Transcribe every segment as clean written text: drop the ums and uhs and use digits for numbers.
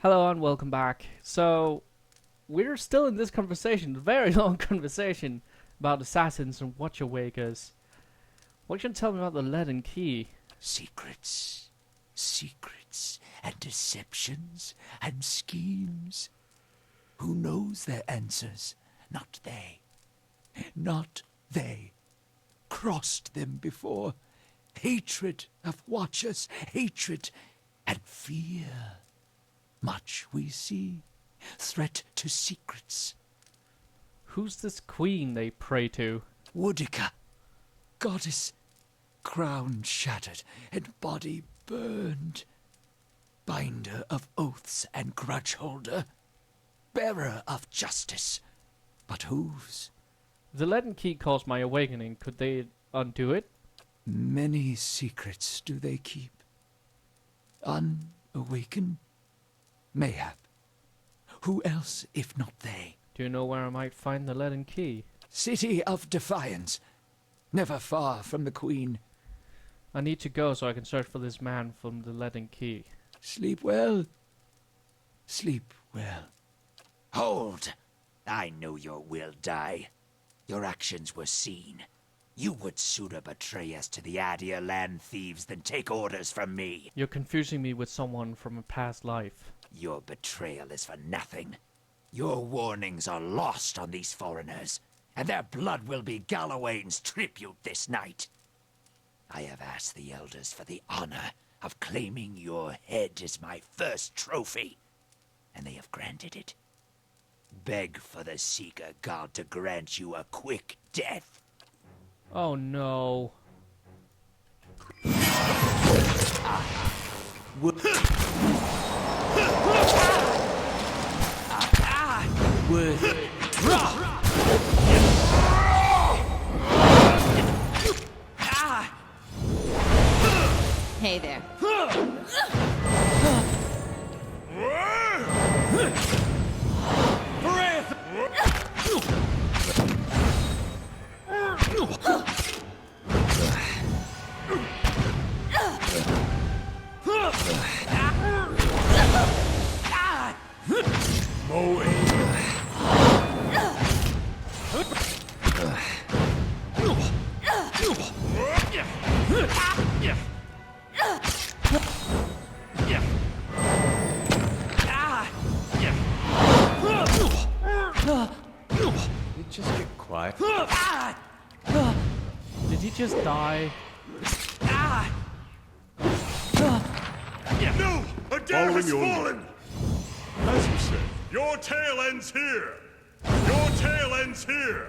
Hello and welcome back. So, we're still in this conversation, a very long conversation about assassins and watchawakers. What can you tell me about the lead and key? Secrets, and deceptions, and schemes. Who knows their answers? Not they. Not they. Crossed them before. Hatred of watchers, hatred and fear. Much we see. Threat to secrets. Who's this queen they pray to? Woodica, goddess, crown shattered and body burned. Binder of oaths and grudge holder. Bearer of justice. But whose? If the lead and key caused my awakening, could they undo it? Many secrets do they keep. Unawakened? Mayhap. Who else if not they? Do you know where I might find the lead and key? City of Defiance. Never far from the Queen. I need to go so I can search for this man from the lead and key. Sleep well. Sleep well. Hold! I know your will die. Your actions were seen. You would sooner betray us to the Adir land thieves than take orders from me. You're confusing me with someone from a past life. Your betrayal is for nothing. Your warnings are lost on these foreigners, and their blood will be Gallowayne's tribute this night. I have asked the elders for the honor of claiming your head as my first trophy, and they have granted it. Beg for the Seeker God to grant you a quick death. Oh no. Hey there. Just get quiet. Did he just die? No! Adair has fallen! As you said, your tale ends here! Your tale ends here!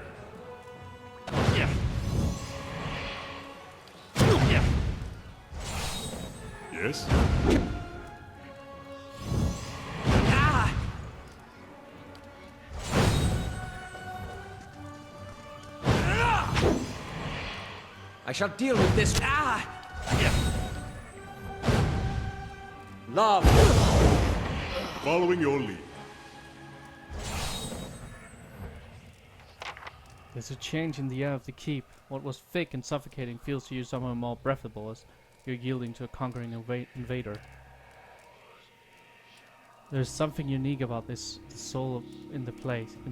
Yes? I shall deal with this. Love. Following your lead. There's a change in the air of the keep. What was thick and suffocating feels to you somehow more breathable as you're yielding to a conquering invader. There's something unique about the soul in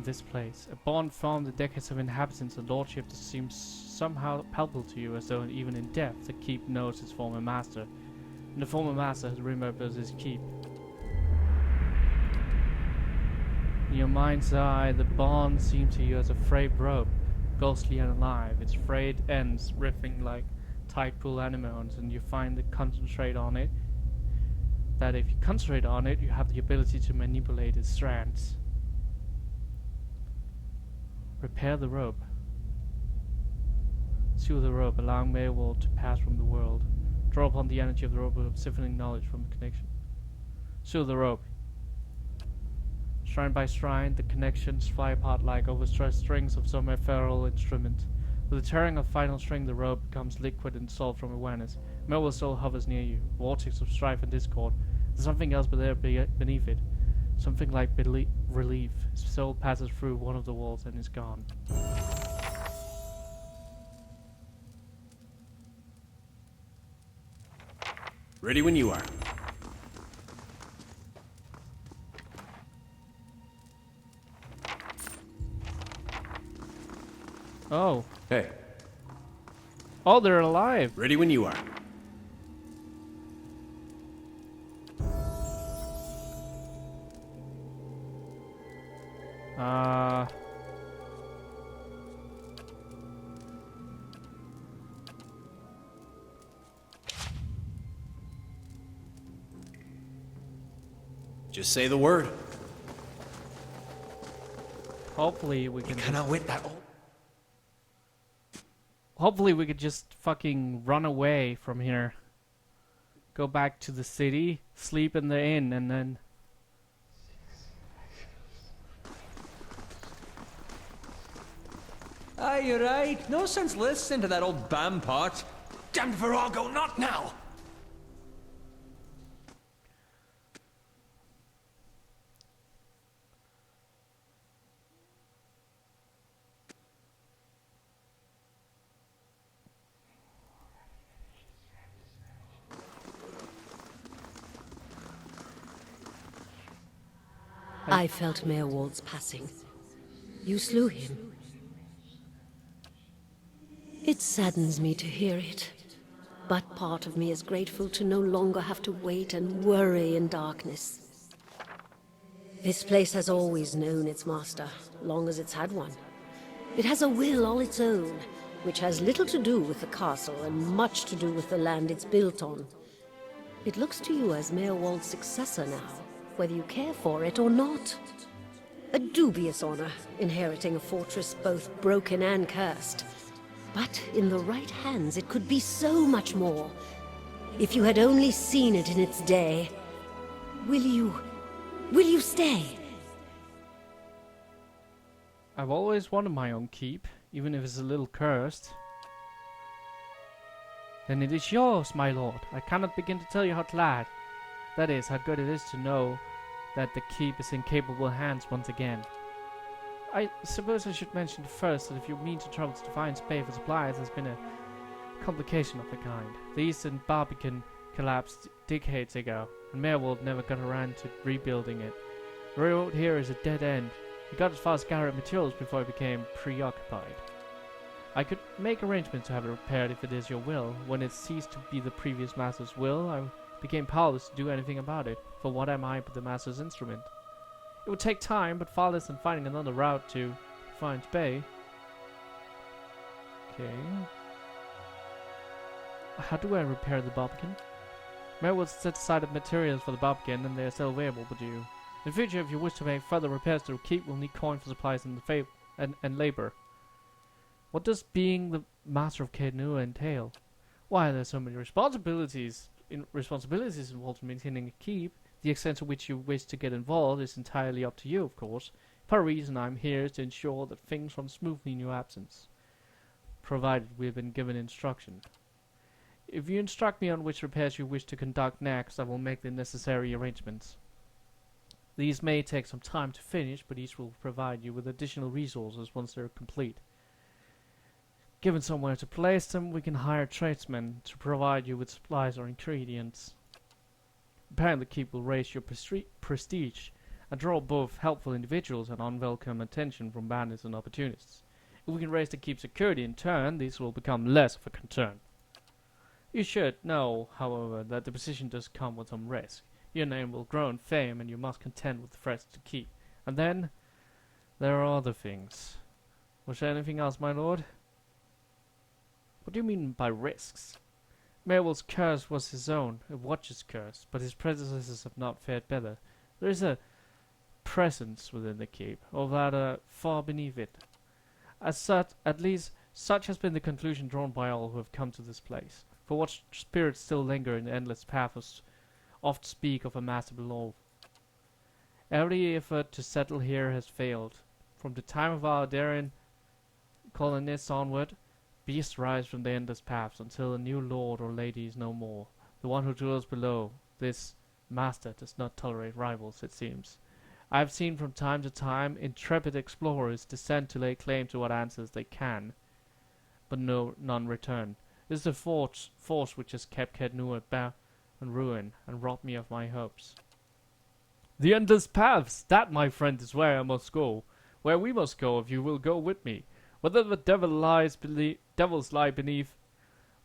this place. A bond formed the decades of inhabitants and lordship that seems somehow palpable to you, as though even in death the keep knows its former master. And the former master has remembered his keep. In your mind's eye, the bond seems to you as a frayed rope, ghostly and alive, its frayed ends riffing like tide pool anemones, and you find that if you concentrate on it, you have the ability to manipulate its strands. Repair the rope. Seal the rope, allowing Maywald to pass from the world. Draw upon the energy of the rope with siphoning knowledge from the connection. Seal the rope. Shrine by shrine, the connections fly apart like overstressed strings of some ephemeral instrument. With the tearing of final string, the rope becomes liquid and dissolved from awareness. Melville's soul hovers near you, a vortex of strife and discord. There's something else beneath it. Something like relief. His soul passes through one of the walls and is gone. Ready when you are. Oh. Hey, Oh, they're alive. ready when you are. Uh... Just say the word. Hopefully we can... Cannot wait that old. Hopefully we could just fucking run away from here. Go back to the city, sleep in the inn, and then... Aye, you're right. No sense listening to that old bam pot. Damned Virago, not now! I felt Mayor Wald's passing. You slew him. It saddens me to hear it, but part of me is grateful to no longer have to wait and worry in darkness. This place has always known its master, long as it's had one. It has a will all its own, which has little to do with the castle and much to do with the land it's built on. It looks to you as Mayor Wald's successor now, whether you care for it or not. A dubious honor, inheriting a fortress both broken and cursed. But in the right hands, it could be so much more. If you had only seen it in its day. Will you stay? I've always wanted my own keep, even if it's a little cursed. Then it is yours, my lord. I cannot begin to tell you how glad. That is, how good it is to know that the keep is in capable hands once again. I suppose I should mention first that if you mean to travel to Defiance Bay for supplies, there's been a complication of the kind. The Eastern Barbican collapsed decades ago, and Mayorwald never got around to rebuilding it. The road here is a dead end. He got as far as gathering materials before he became preoccupied. I could make arrangements to have it repaired if it is your will. When it ceased to be the previous master's will, I became powerless to do anything about it. For what am I but the master's instrument? It would take time, but far less than finding another route to Defiance Bay. Okay. How do I repair the Barbican? Mayor set aside the materials for the Barbican, and they are still available, but you... In future, if you wish to make further repairs to the keep, we'll need coin for supplies and labor. What does being the master of Cadenua entail? Why, there's so many responsibilities involved in maintaining a keep. The extent to which you wish to get involved is entirely up to you, of course. Part of the reason I'm here is to ensure that things run smoothly in your absence, provided we have been given instruction. If you instruct me on which repairs you wish to conduct next, I will make the necessary arrangements. These may take some time to finish, but each will provide you with additional resources once they're complete. Given somewhere to place them, we can hire tradesmen to provide you with supplies or ingredients. Repairing the keep will raise your prestige and draw both helpful individuals and unwelcome attention from bandits and opportunists. If we can raise the keep's security in turn, these will become less of a concern. You should know, however, that the position does come with some risk. Your name will grow in fame, and you must contend with the threats to keep. And then, there are other things. Was there anything else, my lord? What do you mean by risks? Mayorwald's curse was his own, a watch's curse, but his predecessors have not fared better. There is a presence within the keep, or rather, far beneath it. As such, at least, such has been the conclusion drawn by all who have come to this place. For what spirits still linger in the endless paths oft speak of a master below. Every effort to settle here has failed. From the time of our Darien colonists onward, beasts rise from the endless paths until a new lord or lady is no more. The one who dwells below, this master, does not tolerate rivals, it seems. I have seen from time to time intrepid explorers descend to lay claim to what answers they can, but none return. This is the force which has kept Cadenua bare and ruin, and robbed me of my hopes. The endless paths! That, my friend, is where I must go. Where we must go, if you will go with me. Whether the devils lie beneath,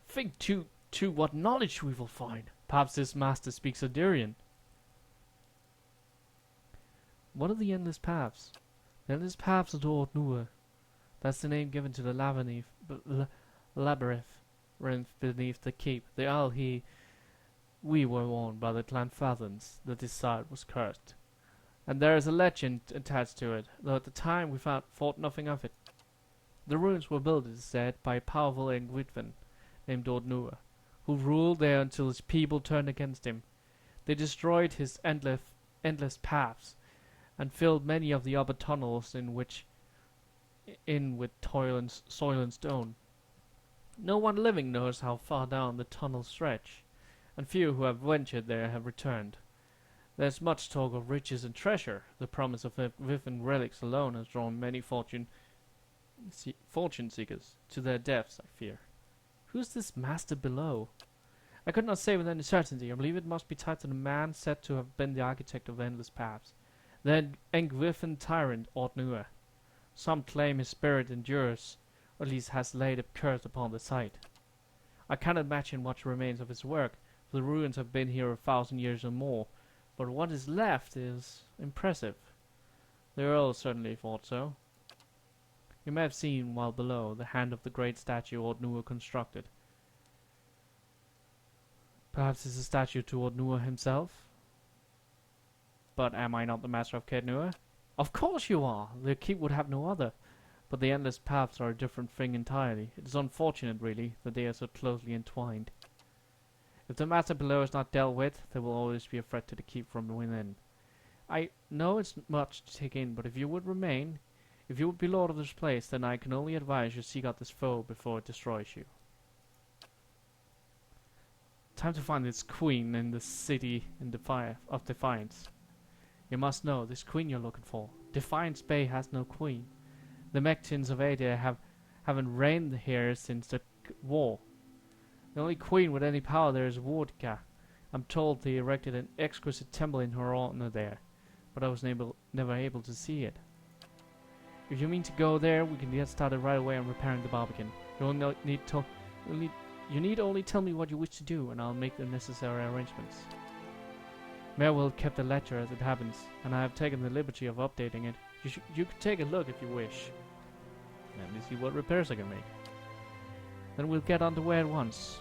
think to what knowledge we will find. Perhaps this master speaks Adirian. What are the endless paths? The endless paths of Ordnua. That's the name given to the labyrinth beneath the keep. The isle we were warned by the Clanfathans that this side was cursed. And there is a legend attached to it, though at the time we thought nothing of it. The ruins were built, it is said, by a powerful Ankford named Ordnua, who ruled there until his people turned against him. They destroyed his endless paths, and filled many of the upper tunnels with soil and stone. No one living knows how far down the tunnels stretch, and few who have ventured there have returned. There's much talk of riches and treasure. The promise of Vivian relics alone has drawn many fortune seekers to their deaths, I fear. Who's this master below? I could not say with any certainty. I believe it must be tied to the man said to have been the architect of endless paths, the Ankford tyrant Ordnua. Some claim his spirit endures, or at least has laid a curse upon the site. I cannot imagine what remains of his work, for the ruins have been here 1,000 years or more, but what is left is impressive. The Earl certainly thought so. You may have seen, while below, the hand of the great statue Ordnua constructed. Perhaps it's a statue to Ordnua himself? But am I not the master of Kednua? Of course you are! The keep would have no other. But the endless paths are a different thing entirely. It is unfortunate, really, that they are so closely entwined. If the matter below is not dealt with, there will always be a threat to the keep from within. I know it's much to take in, but if you would remain, if you would be lord of this place, then I can only advise you seek out this foe before it destroys you. Time to find this queen in the city of Defiance. You must know, this queen you're looking for. Defiance Bay has no queen. The Mectins of Ada haven't reigned here since the war. The only queen with any power there is Wardka. I'm told they erected an exquisite temple in her honor there, but I was never able to see it. If you mean to go there, we can get started right away on repairing the barbican. You need only tell me what you wish to do, and I'll make the necessary arrangements. Merwill kept the ledger as it happens, and I have taken the liberty of updating it. You could take a look if you wish. Let me see what repairs I can make. Then we'll get underway at once.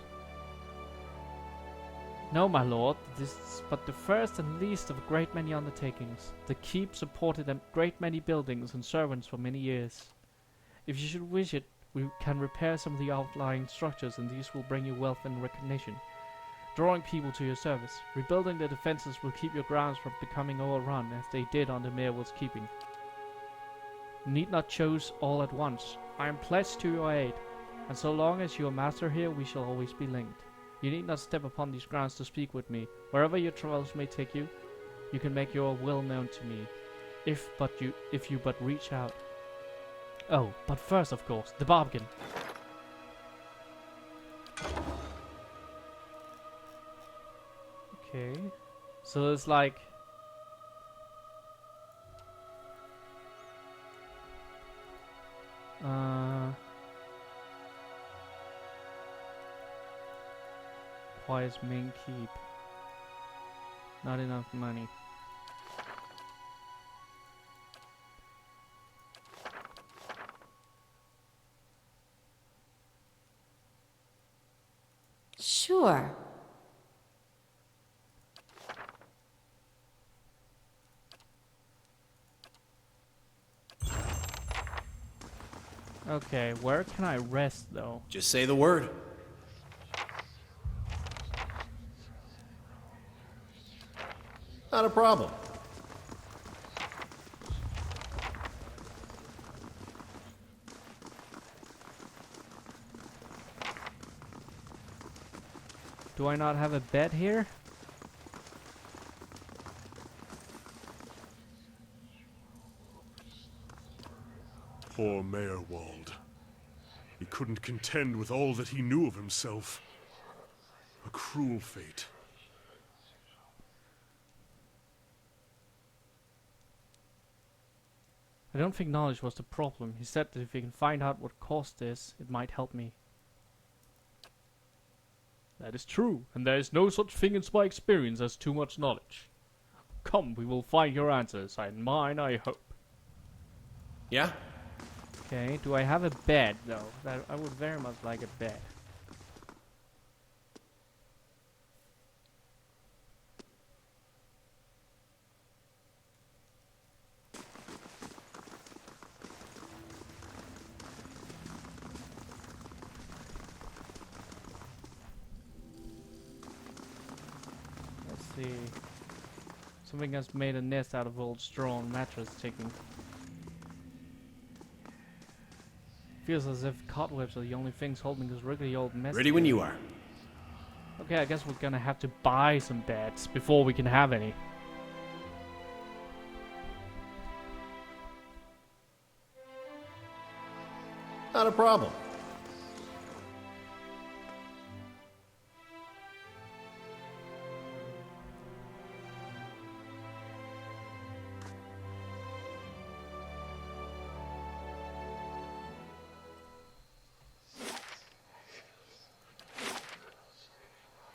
No, my lord, this is but the first and least of a great many undertakings. The keep supported a great many buildings and servants for many years. If you should wish it, we can repair some of the outlying structures, and these will bring you wealth and recognition, drawing people to your service. Rebuilding the defenses will keep your grounds from becoming overrun, as they did under Merwill's keeping. You need not choose all at once. I am pledged to your aid, and so long as you are master here, we shall always be linked. You need not step upon these grounds to speak with me. Wherever your travels may take you, you can make your will known to me, if you but reach out. Oh, but first, of course, the barbican. Okay, so it's like why is main keep? Not enough money. Sure. Okay, where can I rest though? Just say the word. Not a problem. Do I not have a bed here? Poor Mayorwald. He couldn't contend with all that he knew of himself. A cruel fate. I don't think knowledge was the problem. He said that if we can find out what caused this, it might help me. That is true, and there is no such thing in my experience as too much knowledge. Come, we will find your answers, and mine, I hope. Yeah? Okay, do I have a bed, though? I would very much like a bed. Let's see. Something has made a nest out of old straw and mattress ticking. Feels as if cobwebs are the only things holding this rickety old mess. Ready when you are. Okay, I guess we're gonna have to buy some beds before we can have any. Not a problem.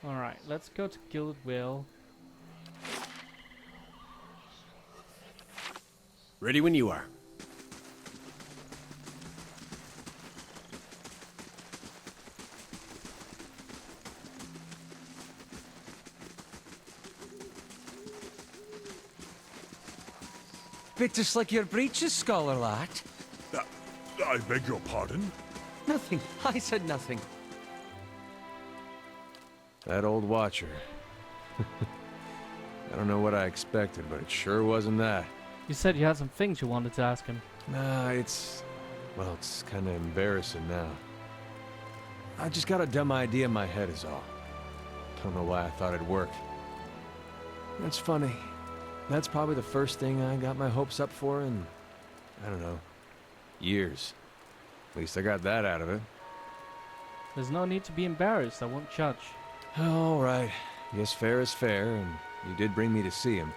Alright, let's go to Gilded Wheel. Ready when you are. Bit to slick your breeches, scholar lad. I beg your pardon? Nothing. I said nothing. That old watcher. I don't know what I expected, but it sure wasn't that. You said you had some things you wanted to ask him. Nah, it's kind of embarrassing now. I just got a dumb idea in my head is all. Don't know why I thought it'd work. That's funny. That's probably the first thing I got my hopes up for in, I don't know, years. At least I got that out of it. There's no need to be embarrassed, I won't judge. All right. Guess fair is fair, and you did bring me to see him.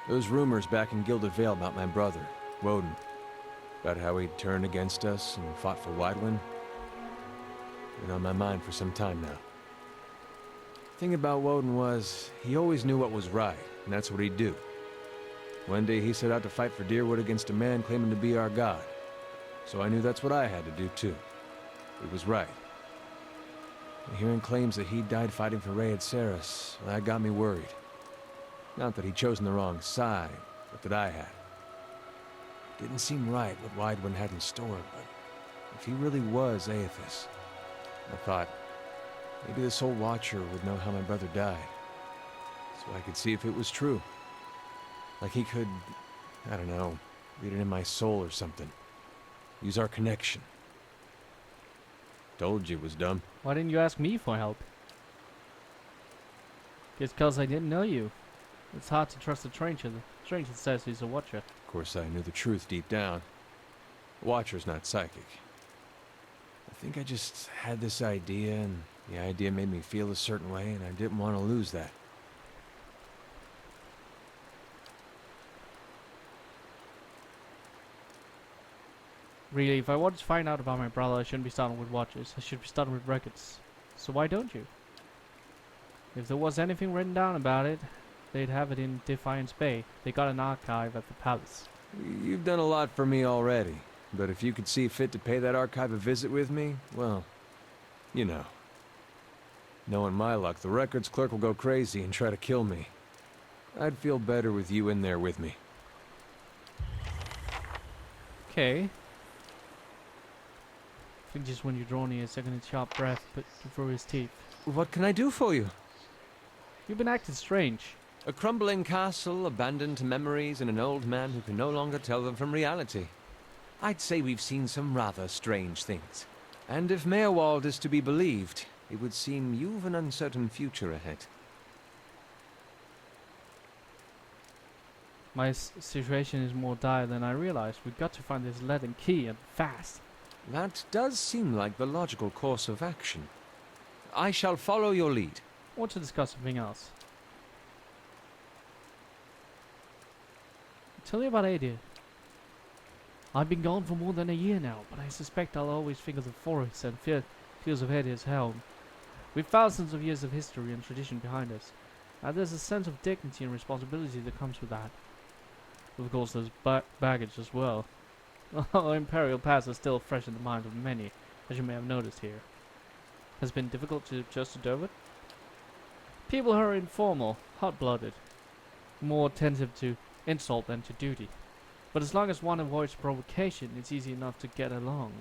Those rumors back in Gilded Vale about my brother, Woden, about how he'd turned against us and fought for Widewind, been on my mind for some time now. Thing about Woden was, he always knew what was right, and that's what he'd do. One day he set out to fight for Deerwood against a man claiming to be our god. So I knew that's what I had to do too. It was right. And hearing claims that he died fighting for Rayed Saris, that got me worried. Not that he'd chosen the wrong side, but that I had. Didn't seem right what Widewind had in store, but if he really was Aethys, I thought, maybe this old Watcher would know how my brother died, so I could see if it was true. Like he could, I don't know, read it in my soul or something. Use our connection. Told you it was dumb. Why didn't you ask me for help? It's because I didn't know you. It's hard to trust a stranger. The stranger says he's a watcher. Of course, I knew the truth deep down. The Watcher's not psychic. I think I just had this idea, and the idea made me feel a certain way, and I didn't want to lose that. Really, if I wanted to find out about my brother, I shouldn't be starting with watches. I should be starting with records. So why don't you? If there was anything written down about it, they'd have it in Defiance Bay. They got an archive at the palace. You've done a lot for me already, but if you could see fit to pay that archive a visit with me, well, you know. Knowing my luck, the records clerk will go crazy and try to kill me. I'd feel better with you in there with me. Okay. I think just when you draw near, a second sharp breath put through his teeth. What can I do for you? You've been acting strange. A crumbling castle, abandoned to memories, and an old man who can no longer tell them from reality. I'd say we've seen some rather strange things. And if Mayorwald is to be believed, it would seem you've an uncertain future ahead. My situation is more dire than I realized. We've got to find this lead and key, and fast. That does seem like the logical course of action. I shall follow your lead. I want to discuss something else. Tell me about Adir. I've been gone for more than a year now, but I suspect I'll always think of the forests and fields of Hades Helm. We've thousands of years of history and tradition behind us, and there's a sense of dignity and responsibility that comes with that. Of course, there's baggage as well. Our Imperial past is still fresh in the minds of many, as you may have noticed here. Has it been difficult to adjust to Dover? People who are informal, hot-blooded, more attentive to insult than to duty. But as long as one avoids provocation, it's easy enough to get along.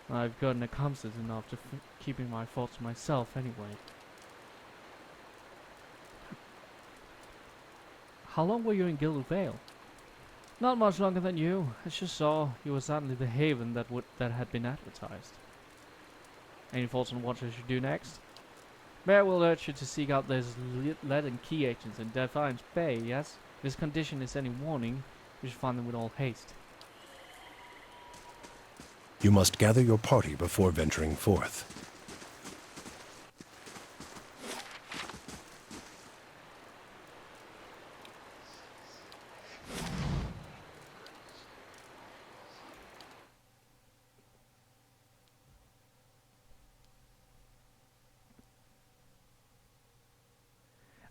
I've gotten accustomed enough to keeping my thoughts to myself anyway. How long were you in Gilded Vale? Not much longer than you. I just saw you were suddenly the haven that had been advertised. Any thoughts on what I should do next? Mayor will urge you to seek out those lead and key agents in Defiance Bay, yes? If this condition is any warning, you should find them with all haste. You must gather your party before venturing forth.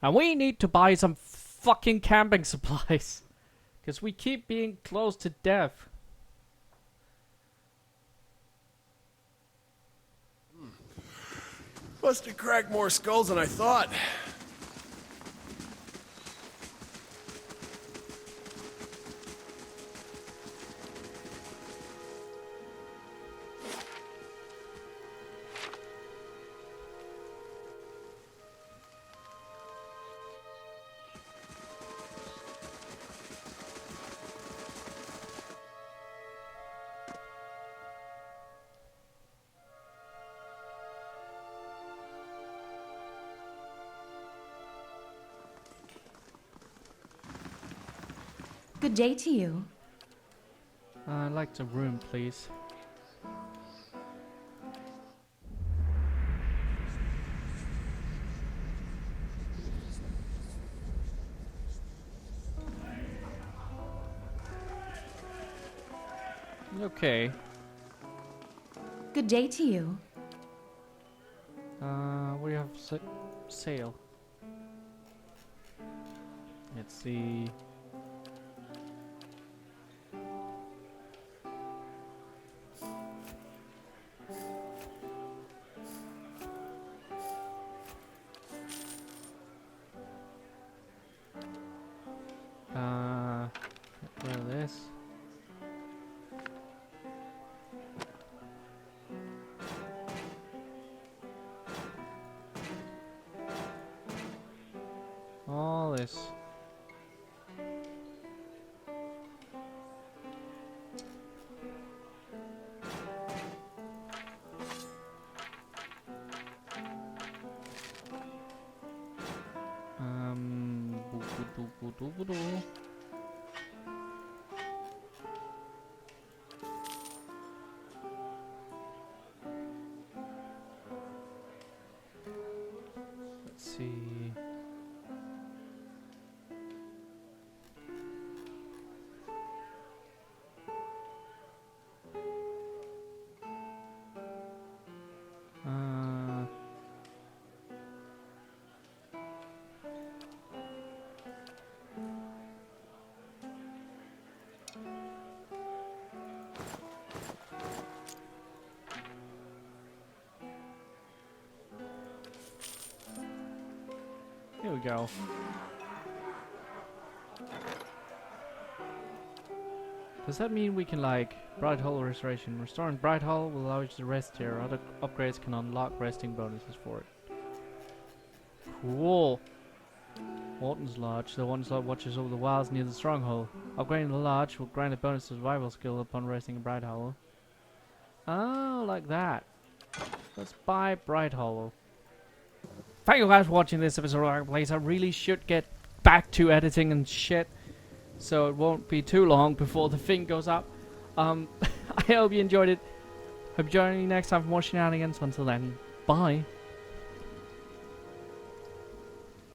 And we need to buy some fucking camping supplies. Because we keep being close to death. Must have cracked more skulls than I thought. Good day to you. I'd like the room, please. Okay. Good day to you. We have sale. Let's see. Get rid of this. All this. Let's see. Here we go. Does that mean we can, like, Bright Hollow Restoration? Restoring Bright Hollow will allow you to rest here. Other upgrades can unlock resting bonuses for it. Cool. Walton's Lodge. The one slot watches over the wilds near the stronghold. Upgrading the lodge will grant a bonus to survival skill upon resting in Bright Hollow. Oh, like that. Let's buy Bright Hollow. Thank you guys for watching this episode of Arc Plays. I really should get back to editing and shit, so it won't be too long before the thing goes up. I hope you enjoyed it. Hope you join me next time for more shenanigans. Until then, bye.